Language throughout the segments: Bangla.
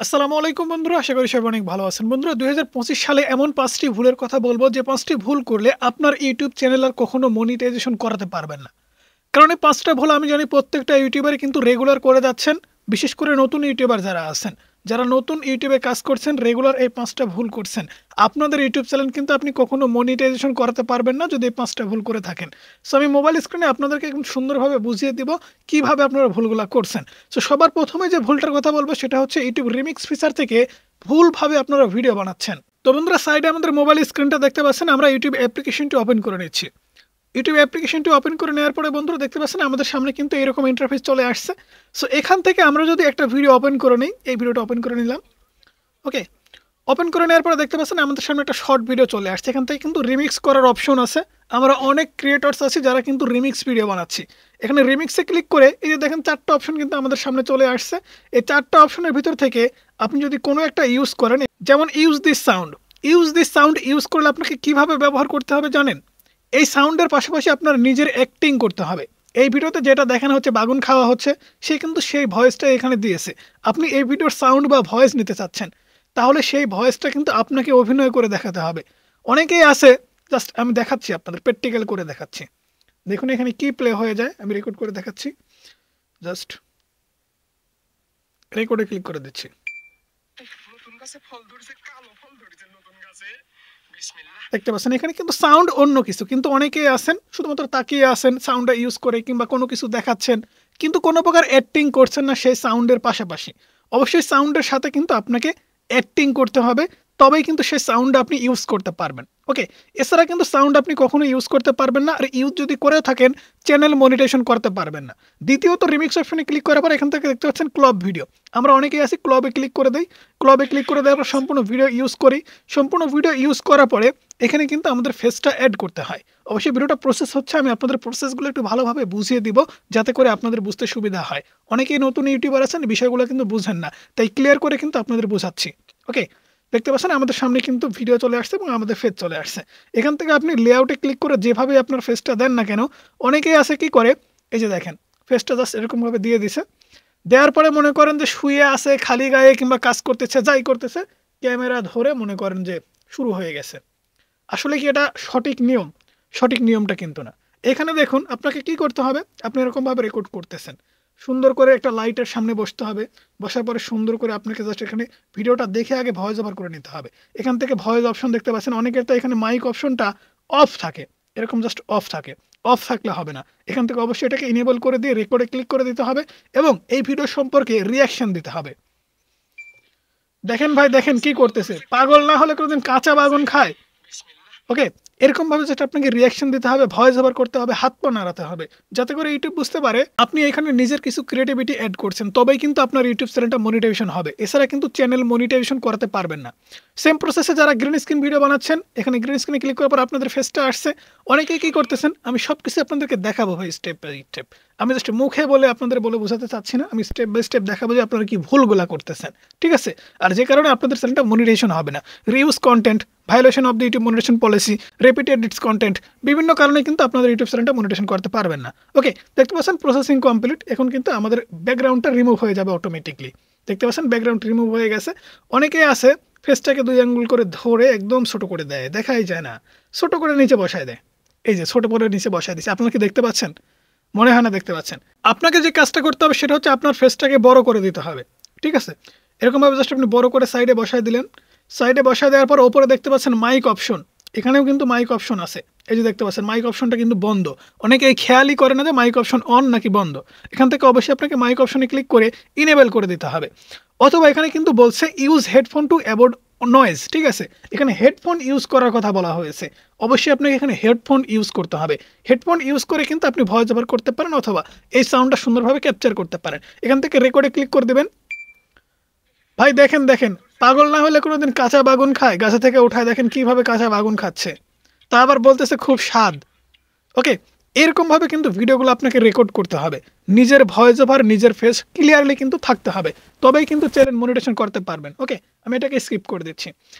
আসসালামু আলাইকুম বন্ধুরা, আশা করি সবাই অনেক ভালো আছেন। বন্ধুরা, ২০২৫ সালে এমন ৫টি ভুলের কথা বলবো যে ৫টি ভুল করলে আপনার ইউটিউব চ্যানেল আর কখনো মনিটাইজেশন করাতে পারবেন না। কারণ এই ৫টা ভুল আমি জানি প্রত্যেকটা ইউটিউবারই কিন্তু রেগুলার করে যাচ্ছেন। বিশেষ করে নতুন ইউটিউবার যারা আছেন, যারা নতুন ইউটিউবে কাজ করছেন রেগুলার এই ৫টা ভুল করছেন। আপনাদের ইউটিউব চ্যানেল কিন্তু আপনি কখনো মনিটাইজেশন করাতে পারবেন না যদি এই ৫টা ভুল করে থাকেন। সো আমি মোবাইল স্ক্রিনে আপনাদেরকে একদম সুন্দরভাবে বুঝিয়ে দিব কিভাবে আপনারা ভুলগুলা করছেন। সো সবার প্রথমে যে ভুলটার কথা বলবো সেটা হচ্ছে ইউটিউব রিমিক্স ফিচার থেকে ভুলভাবে আপনারা ভিডিও বানাচ্ছেন। তো বন্ধুরা, সাইডে আমাদের মোবাইল স্ক্রিনটা দেখতে পাচ্ছেন, আমরা ইউটিউব অ্যাপ্লিকেশনটি ওপেন করে নিচ্ছি। ইউটিউব অ্যাপ্লিকেশনটি ওপেন করে নেওয়ার পরে বন্ধুরা দেখতে পাচ্ছেন আমাদের সামনে কিন্তু এরকম ইন্টারফেস চলে আসছে। সো এখান থেকে আমরা যদি একটা ভিডিও ওপেন করে নিই, এই ভিডিওটা ওপেন করে নিলাম। ওকে, ওপেন করে নেওয়ার পরে দেখতে পাচ্ছেন আমাদের সামনে একটা শর্ট ভিডিও চলে আসছে। এখান থেকে কিন্তু রিমিক্স করার অপশন আছে। আমরা অনেক ক্রিয়েটর্স আছি যারা কিন্তু রিমিক্স ভিডিও বানাচ্ছি। এখানে রিমিক্সে ক্লিক করে এই যে দেখেন 4টা অপশন কিন্তু আমাদের সামনে চলে আসছে। এই 4টা অপশনের ভিতর থেকে আপনি যদি কোনো একটা ইউজ করেন, যেমন ইউজ দিস সাউন্ড, ইউজ করলে আপনাকে কিভাবে ব্যবহার করতে হবে জানেন? এই সাউন্ডের পাশাপাশি আপনার নিজের অ্যাক্টিং করতে হবে। এই ভিডিওতে যেটা দেখানো হচ্ছে বাগুন খাওয়া হচ্ছে, সে কিন্তু সেই ভয়েসটা এখানে দিয়েছে। আপনি এই ভিডিওর সাউন্ড বা ভয়েস নিতে চাচ্ছেন, তাহলে সেই ভয়েসটা কিন্তু আপনাকে অভিনয় করে দেখাতে হবে। অনেকেই আছে, জাস্ট আমি দেখাচ্ছি আপনাদের, প্র্যাকটিক্যাল করে দেখাচ্ছি। দেখুন এখানে কি প্লে হয়ে যায়, আমি রেকর্ড করে দেখাচ্ছি। জাস্ট রেকর্ডে ক্লিক করে দিচ্ছি। নতুন গাছে ফল ধরেছে, কালো ফল ধরেছে নতুন গাছে। দেখতে পাচ্ছেন এখানে কিন্তু সাউন্ড অন্য কিছু, কিন্তু অনেকেই আছেন শুধুমাত্র তাকিয়ে আছেন সাউন্ডটা ইউজ করে, কিংবা কোনো কিছু দেখাচ্ছেন কিন্তু কোনো প্রকার অ্যাক্টিং করছেন না সেই সাউন্ডের পাশাপাশি। অবশ্যই সাউন্ডের সাথে কিন্তু আপনাকে অ্যাক্টিং করতে হবে, তবেই কিন্তু সেই সাউন্ড আপনি ইউজ করতে পারবেন। ওকে, এছাড়া কিন্তু সাউন্ড আপনি কখনো ইউজ করতে পারবেন না, আর ইউজ যদি করে থাকেন চ্যানেল মনিটাইজেশন করতে পারবেন না। দ্বিতীয়ত, রিমিক্স অপশনে ক্লিক করার পর এখান থেকে দেখতে পাচ্ছেন ক্লব ভিডিও। আমরা অনেকেই আছি ক্লবে ক্লিক করে দিই। ক্লবে ক্লিক করে দেওয়ার পর সম্পূর্ণ ভিডিও ইউজ করি। সম্পূর্ণ ভিডিও ইউজ করার পরে এখানে কিন্তু আমাদের ফেসটা অ্যাড করতে হয়। অবশ্যই ভিডিওটা প্রসেস হচ্ছে, আমি আপনাদের প্রসেসগুলো একটু ভালোভাবে বুঝিয়ে দিব যাতে করে আপনাদের বুঝতে সুবিধা হয়। অনেকেই নতুন ইউটিউবার আছেন, বিষয়গুলো কিন্তু বুঝেন না, তাই ক্লিয়ার করে কিন্তু আপনাদের বোঝাচ্ছি। ওকে, দেখতে পাচ্ছেন আমাদের সামনে কিন্তু ভিডিও চলে আসছে এবং আমাদের ফেস চলে আসছে। এখান থেকে আপনি লেআউটে ক্লিক করে যেভাবে আপনার ফেসটা দেন না কেন, অনেকেই আছে কি করে, এই যে দেখেন ফেসটা জাস্ট এরকমভাবে দিয়ে দিছে। দেওয়ার পরে মনে করেন যে শুয়ে আছে খালি গায়ে, কিংবা কাজ করতেছে, যাই করতেছে, ক্যামেরা ধরে মনে করেন যে শুরু হয়ে গেছে। আসলে কি এটা সঠিক নিয়ম? সঠিক নিয়মটা কিন্তু না। এখানে দেখুন আপনাকে কি করতে হবে, আপনি এরকমভাবে রেকর্ড করতেছেন, সুন্দর করে একটা লাইটের সামনে বসতে হবে। বসার পরে সুন্দর করে আপনাকে জাস্ট এখানে ভিডিওটা দেখে আগে ভয়েস ওভার করে নিতে হবে। এখান থেকে ভয়েস অপশন দেখতে পাচ্ছেন, অনেকের তো এখানে মাইক অপশনটা অফ থাকে, এরকম জাস্ট অফ থাকে। অফ থাকলে হবে না, এখান থেকে অবশ্যই এটাকে ইনেবল করে দিয়ে রেকর্ডে ক্লিক করে দিতে হবে এবং এই ভিডিও সম্পর্কে রিয়াকশন দিতে হবে। দেখেন ভাই, দেখেন কি করতেছে, পাগল না হলে কোনোদিন কাঁচা বাগুন খায়? ওকে, এরকমভাবে যেটা আপনাকে রিয়াকশন দিতে হবে, ভয়েস ওভার করতে হবে, হাত পা নাড়াতে হবে, যাতে করে ইউটিউব বুঝতে পারে আপনি এখানে নিজের কিছু ক্রিয়েটিভিটি অ্যাড করছেন, তবেই কিন্তু আপনার ইউটিউব চ্যানেলটা মনিটাইজেশন হবে। এছাড়া কিন্তু চ্যানেল মনিটাইজেশন করাতে পারবেন না। সেম প্রসেসে যারা গ্রিন স্ক্রিন ভিডিও বানাচ্ছেন, এখানে গ্রিন স্ক্রিনে ক্লিক করার পর আপনাদের ফেসটা আসছে। অনেকেই কি করতেছেন, আমি সব কিছু আপনাদেরকে দেখাবো ভাই, স্টেপ বাই স্টেপ। আমি জাস্ট মুখে বলে আপনাদের বলে বোঝাতে চাচ্ছি না, আমি স্টেপ বাই স্টেপ দেখাবো যে আপনারা কি ভুলগুলা করতেছেন, ঠিক আছে? আর যে কারণে আপনাদের চ্যানেলটা মনিটাইজেশন হবে না। Reuse content, violation of the YouTube monetisation policy, repeated it's content, বিভিন্ন কারণে কিন্তু আপনাদের ইউটিউব চ্যানেলটা মনিটেশন করতে পারবেন না। ওকে, দেখতে পাচ্ছেন প্রসেসিং কমপ্লিট। এখন কিন্তু আমাদের ব্যাকগ্রাউন্ডটা রিমুভ হয়ে যাবে অটোমেটিকলি। দেখতে পাচ্ছেন ব্যাকগ্রাউন্ড রিমুভ হয়ে গেছে। অনেকেই আছে ফেসটাকে 2 আঙ্গুল করে ধরে একদম ছোট করে দেয়, দেখাই যায় না, ছোট করে নিচে বসায় দেয়। এই যে ছোট করে নিচে বসায় দিচ্ছে, আপনারা কি দেখতে পাচ্ছেন? মনে হয় না দেখতে পাচ্ছেন। আপনাকে যে কাজটা করতে হবে সেটা হচ্ছে আপনার ফেসটাকে বড় করে দিতে হবে, ঠিক আছে? এরকমভাবে জাস্ট আপনি বড় করে সাইডে বসায় দিলেন। সাইডে বসায় দেওয়ার পর ওপরে দেখতে পাচ্ছেন মাইক অপশন, এখানেও কিন্তু মাইক অপশন আছে। এই যে দেখতে পাচ্ছেন মাইক অপশনটা কিন্তু বন্ধ। অনেকে এই খেয়ালই করে না যে মাইক অপশন অন নাকি বন্ধ। এখান থেকে অবশ্যই আপনাকে মাইক অপশনে ক্লিক করে ইনেবল করে দিতে হবে। অথবা এখানে কিন্তু বলছে use headphone to avoid noise, ঠিক আছে? এখানে হেডফোন ইউজ করার কথা বলা হয়েছে। অবশ্যই আপনাকে এখানে হেডফোন ইউজ করতে হবে। হেডফোন ইউজ করে কিন্তু আপনি ভয়েস ওভার করতে পারেন, অথবা এই সাউন্ডটা সুন্দরভাবে ক্যাপচার করতে পারেন। এখান থেকে রেকর্ডে ক্লিক করে দেবেন। ভাই দেখেন, দেখেন, পাগল না হলে কোনোদিন কাঁচা বাগুন খায়? গাছে থেকে উঠায় দেখেন কিভাবে কাঁচা বাগুন খাচ্ছে, তা আবার বলতেছে খুব স্বাদ। ওকে, এরকমভাবে কিন্তু ভিডিওগুলো আপনাকে রেকর্ড করতে হবে। নিজের ভয়েস ওভার, নিজের ফেস ক্লিয়ারলি কিন্তু থাকতে হবে, তবেই কিন্তু চ্যানেল মনিটেশন করতে পারবেন। ওকে, আমি এটাকে স্কিপ করে দিচ্ছি।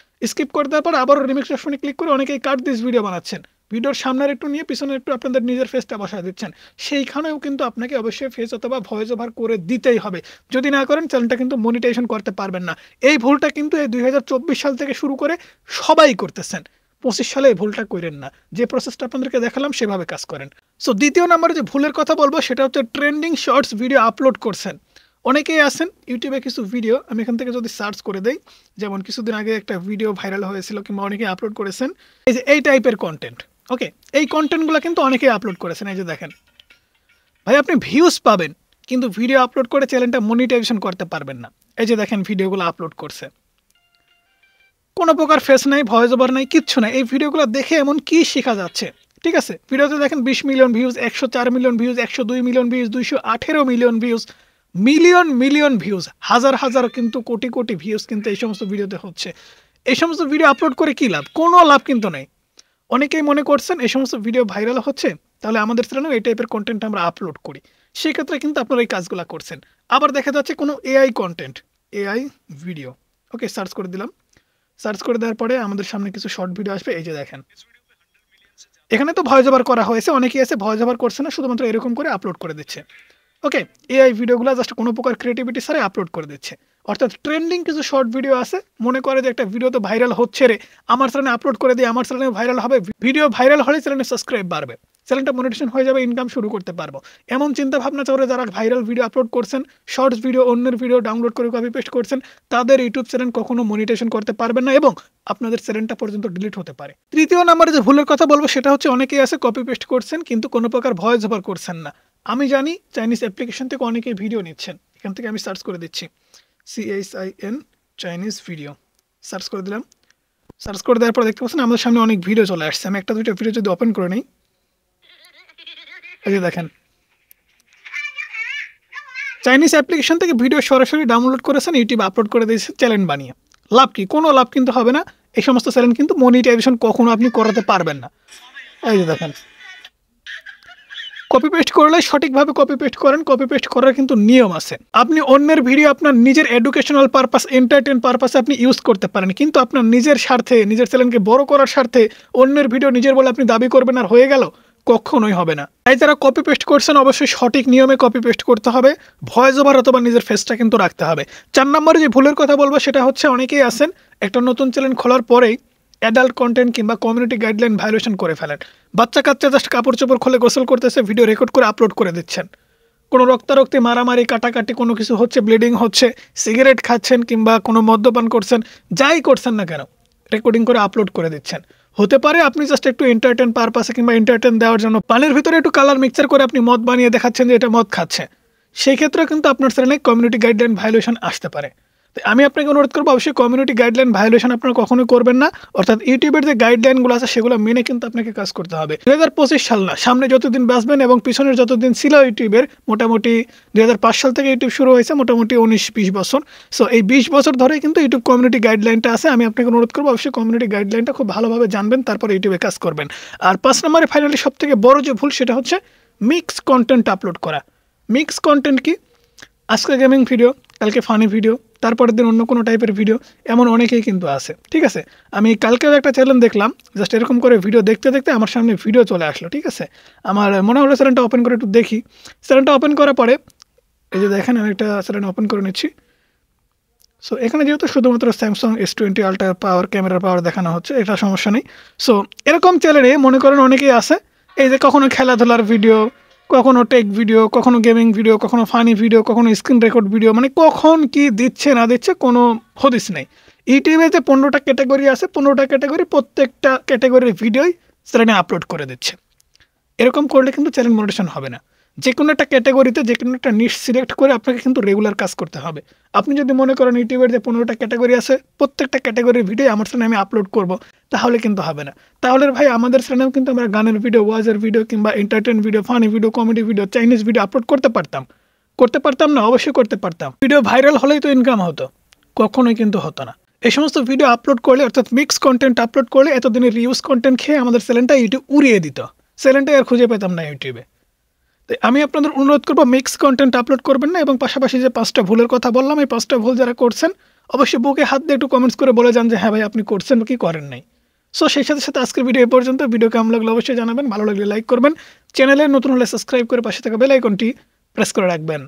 স্কিপ করে দেওয়ার পর আবারও রিমিক্স অপশনে ক্লিক করে অনেকেই কাট দিস ভিডিও বানাচ্ছেন। ভিডিওর সামনের একটু নিয়ে পিছনের একটু আপনাদের নিজের ফেসটা বসায় দিচ্ছেন, সেইখানেও কিন্তু আপনাকে অবশ্যই ফেস অথবা ভয়েস ওভার করে দিতেই হবে। যদি না করেন চ্যানেলটা কিন্তু মনিটাইজেশন করতে পারবেন না। এই ভুলটা কিন্তু এই 2024 সাল থেকে শুরু করে সবাই করতেছেন। 25 সালে এই ভুলটা করেন না। যে প্রসেসটা আপনাদেরকে দেখালাম সেভাবে কাজ করেন। সো দ্বিতীয় নম্বরে যে ভুলের কথা বলবো সেটা হচ্ছে ট্রেন্ডিং শর্টস ভিডিও আপলোড করছেন। অনেকেই আছেন ইউটিউবে কিছু ভিডিও, আমি এখান থেকে যদি সার্চ করে দেই, যেমন কিছুদিন আগে একটা ভিডিও ভাইরাল হয়েছিল কিংবা অনেকেই আপলোড করেছেন, এই যে এই টাইপের কন্টেন্ট। ওকে, এই কন্টেন্টগুলো কিন্তু অনেকেই আপলোড করেছেন। এই যে দেখেন ভাই, আপনি ভিউজ পাবেন কিন্তু ভিডিও আপলোড করে চ্যানেলটা মনিটাইজেশন করতে পারবেন না। এই যে দেখেন ভিডিওগুলো আপলোড করছে, কোনো প্রকার ফেস নাই, ভয়েস ওভার নাই, কিচ্ছু নাই। এই ভিডিওগুলো দেখে এমন কি শেখা যাচ্ছে? ঠিক আছে, ভিডিওতে দেখেন 20 million views, 104 million views, 102 million views, 218 million views, million million views, হাজার হাজার কিন্তু কোটি কোটি ভিউজ কিন্তু এই সমস্ত ভিডিওতে হচ্ছে। এই সমস্ত ভিডিও আপলোড করে কি লাভ? কোনো লাভ কিন্তু নেই। অনেকেই মনে করছেন এই সমস্ত ভিডিও ভাইরাল হচ্ছে, তাহলে আমাদের চ্যানেলেও এই টাইপের কন্টেন্ট আমরা আপলোড করি। সেক্ষেত্রে কিন্তু আপনারা এই কাজগুলো করছেন। আবার দেখা যাচ্ছে কোনো AI content, AI video, okay search করে দিলাম। সার্চ করে দেওয়ার পরে আমাদের সামনে কিছু শর্ট ভিডিও আসবে। এই যে দেখেন, এখানে তো ভয়েস ওভার করা হয়েছে, অনেকেই আছে ভয়েস ওভার করছে না, শুধুমাত্র এরকম করে আপলোড করে দিচ্ছে। ওকে, এআই ভিডিওগুলো জাস্ট কোনো প্রকার ক্রিয়েটিভিটি ছাড়াই আপলোড করে দিচ্ছে। অর্থাৎ ট্রেন্ডিং কিছু শর্ট ভিডিও আছে, মনে করে যে একটা ভিডিও তো ভাইরাল হচ্ছে রে, আমার চ্যানেলে আপলোড করে দিয়ে আমার চ্যানেলে ভাইরাল হবে, ভিডিও ভাইরাল হলে চ্যানেলে সাবস্ক্রাইব বাড়বে, চ্যানেলটা মনিটাইজেশন হয়ে যাবে, ইনকাম শুরু করতে পারবো। এমন চিন্তা ভাবনা করে যারা ভাইরাল ভিডিও আপলোড করছেন, শর্টস ভিডিও, অন্যের ভিডিও ডাউনলোড করে কপি পেস্ট করছেন, তাদের ইউটিউব চ্যানেল কখনো মনিটাইজেশন করতে পারবেন না এবং আপনাদের চ্যানেলটা পর্যন্ত ডিলিট হতে পারে। তৃতীয় নম্বরে যে ভুলের কথা বলবো সেটা হচ্ছে অনেকেই আছে কপি পেস্ট করছেন কিন্তু কোনো প্রকার ভয়েস ওভার করছেন না। আমি জানি চাইনিজ অ্যাপ্লিকেশন থেকে অনেকেই ভিডিও নিচ্ছেন। এখান থেকে আমি সার্চ করে দিচ্ছি CHIN চাইনিজ ভিডিও, সার্চ করে দিলাম। সার্চ করে দেওয়ার পর দেখতে পাচ্ছেন আমাদের সামনে অনেক ভিডিও চলে আসছে। আমি একটা দুইটা ভিডিও যদি ওপেন করে নিই, এই যে দেখেন চাইনিজ অ্যাপ্লিকেশন থেকে ভিডিও সরাসরি ডাউনলোড করেছেন, ইউটিউবে আপলোড করে দিয়েছেন চ্যানেল বানিয়ে। লাভ কি? কোনো লাভ কিন্তু হবে না। এই সমস্ত চ্যানেল কিন্তু মনিটাইজেশন কখনো আপনি করাতে পারবেন না। এই যে দেখেন, কপি পেস্ট করলে সঠিকভাবে কপি পেস্ট করেন, কপি পেস্ট করার কিন্তু নিয়ম আছে। আপনি অন্যের ভিডিও আপনার নিজের এডুকেশনাল পারপাস, এন্টারটেইন পারপাসে আপনি ইউজ করতে পারেন, কিন্তু আপনার নিজের স্বার্থে, নিজের চ্যানেলকে বড় করার স্বার্থে অন্যের ভিডিও নিজের বলে আপনি দাবি করবেন আর হয়ে গেল, কখনোই হবে না। তাই যারা কপি পেস্ট করছেন অবশ্যই সঠিক নিয়মে কপি পেস্ট করতে হবে, ভয়েস ওভার অথবা নিজের ফেসটা কিন্তু রাখতে হবে। 4 নম্বরে যে ভুলের কথা বলবো সেটা হচ্ছে অনেকেই আছেন একটা নতুন চ্যানেল খোলার পরেই অ্যাডাল্ট কন্টেন্ট কিংবা কমিউনিটি গাইডলাইন ভায়োলেশন করে ফেলেন। বাচ্চা কাচ্চা জাস্ট কাপড় চোপড় খুলে গোসল করতেছে, ভিডিও রেকর্ড করে আপলোড করে দিচ্ছেন। কোনো রক্তারক্তি, মারামারি, কাটাকাটি কোনো কিছু হচ্ছে, ব্লিডিং হচ্ছে, সিগারেট খাচ্ছেন কিংবা কোনো মদ্যপান করছেন, যাই করছেন না কেন রেকর্ডিং করে আপলোড করে দিচ্ছেন। হতে পারে আপনি জাস্ট একটু এন্টারটেইন পারপাসে কিংবা এন্টারটেইন দেওয়ার জন্য পানির ভিতরে একটু কালার মিক্সচার করে আপনি মদ বানিয়ে দেখাচ্ছেন যে এটা মদ খাচ্ছে, সেই ক্ষেত্রে কিন্তু আপনার চ্যানেলে কমিউনিটি গাইডলাইন ভায়োলেশন আসতে পারে। আমি আপনাকে অনুরোধ করবো অবশ্যই কমিউনিটি গাইডলাইন ভায়োলেশন আপনারা কখনোই করবেন না। অর্থাৎ ইউটিউবের যে গাইডলাইনগুলো আছে সেগুলো মেনে কিন্তু আপনাকে কাজ করতে হবে। 2025 সাল না, সামনে যতদিন বাঁচবেন এবং পিছনের যতদিন ছিল ইউটিউবের, মোটামুটি 2005 সাল থেকে ইউটিউব শুরু হয়েছে, মোটামুটি 19-20 বছর। সো এই 20 বছর ধরে কিন্তু ইউটিউব কমিউনিটি গাইডলাইনটা আছে। আমি আপনাকে অনুরোধ করবো অবশ্যই কমিউনিটি গাইডলাইনটা খুব ভালোভাবে জানবেন, তারপর ইউটিউবে কাজ করবেন। আর 5 নম্বরে ফাইনালি সব থেকে বড় যে ভুল সেটা হচ্ছে মিক্স কন্টেন্ট আপলোড করা। মিক্স কন্টেন্ট কি? আজকে গেমিং ভিডিও, কালকে ফানি ভিডিও, তারপরের দিন অন্য কোনো টাইপের ভিডিও, এমন অনেকেই কিন্তু আছে। ঠিক আছে, আমি কালকেও একটা চ্যানেল দেখলাম, জাস্ট এরকম করে ভিডিও দেখতে দেখতে আমার সামনে ভিডিও চলে আসলো। ঠিক আছে, আমার মনে হলো চ্যানেলটা ওপেন করে একটু দেখি। চ্যানেলটা ওপেন করার পরে এই যে দেখেন আমি একটা চ্যানেল ওপেন করে নিচ্ছি। সো এখানে যেহেতু শুধুমাত্র স্যামসাং S20 আলট্রা পাওয়ার ক্যামেরার পাওয়ার দেখানো হচ্ছে, এটা সমস্যা নেই। সো এরকম চ্যানেলে মনে করেন অনেকেই আছে, এই যে কখনো খেলাধুলার ভিডিও, কখনো টেক ভিডিও, কখনো গেমিং ভিডিও, কখনো ফানি ভিডিও, কখনো স্ক্রিন রেকর্ড ভিডিও, মানে কখন কি দিচ্ছে না দিচ্ছে কোনো হদিস নেই। ইউটিউবে যে 15টা ক্যাটাগরি আছে, 15টা ক্যাটাগরি, প্রত্যেকটা ক্যাটাগরির ভিডিওই চ্যানেলে আপলোড করে দিচ্ছে। এরকম করলে কিন্তু চ্যানেল মনিটাইজেশন হবে না। যে কোনো একটা ক্যাটাগরিতে যে কোনো একটা নিশ সিলেক্ট করে আপনাকে কিন্তু রেগুলার কাজ করতে হবে। আপনি যদি মনে করেন ইউটিউবের যে 15টা ক্যাটাগরি আছে, প্রত্যেকটা ক্যাটাগরির ভিডিও আমার চ্যানেলে আমি আপলোড করব, তাহলে কিন্তু হবে না। তাহলে ভাই আমাদের চ্যানেলেও কিন্তু আমরা গানের ভিডিও, ওয়াজের ভিডিও কিংবা entertain video, funny video, comedy video, Chinese video upload করতে পারতাম না? অবশ্যই করতে পারতাম। ভিডিও ভাইরাল হলেই তো ইনকাম হতো? কখনোই কিন্তু হতো না। এই সমস্ত ভিডিও আপলোড করলে, অর্থাৎ মিক্স কন্টেন্ট আপলোড করলে এতদিনের রিউজ কন্টেন্ট খেয়ে আমাদের চ্যানেলটা ইউটিউব উড়িয়ে দিত, চ্যানেলটা আর খুঁজে পেতাম না ইউটিউবে। তাই আমি আপনাদের অনুরোধ করবো মিক্স কন্টেন্ট আপলোড করবেন না, এবং পাশাপাশি যে 5টা ভুলের কথা বললাম, এই 5টা ভুল যারা করছেন অবশ্যই বুকে হাত দিয়ে একটু কমেন্টস করে বলে যান যে হ্যাঁ ভাই আপনি করছেন কি করেন নাই। সো সেই সাথে সাথে আজকের ভিডিও এ পর্যন্ত। ভিডিও কেমন লাগলো অবশ্যই জানাবেন, ভালো লাগলে লাইক করবেন, চ্যানেলে নতুন হলে সাবস্ক্রাইব করে পাশে থাকা বেল আইকনটি প্রেস করে রাখবেন।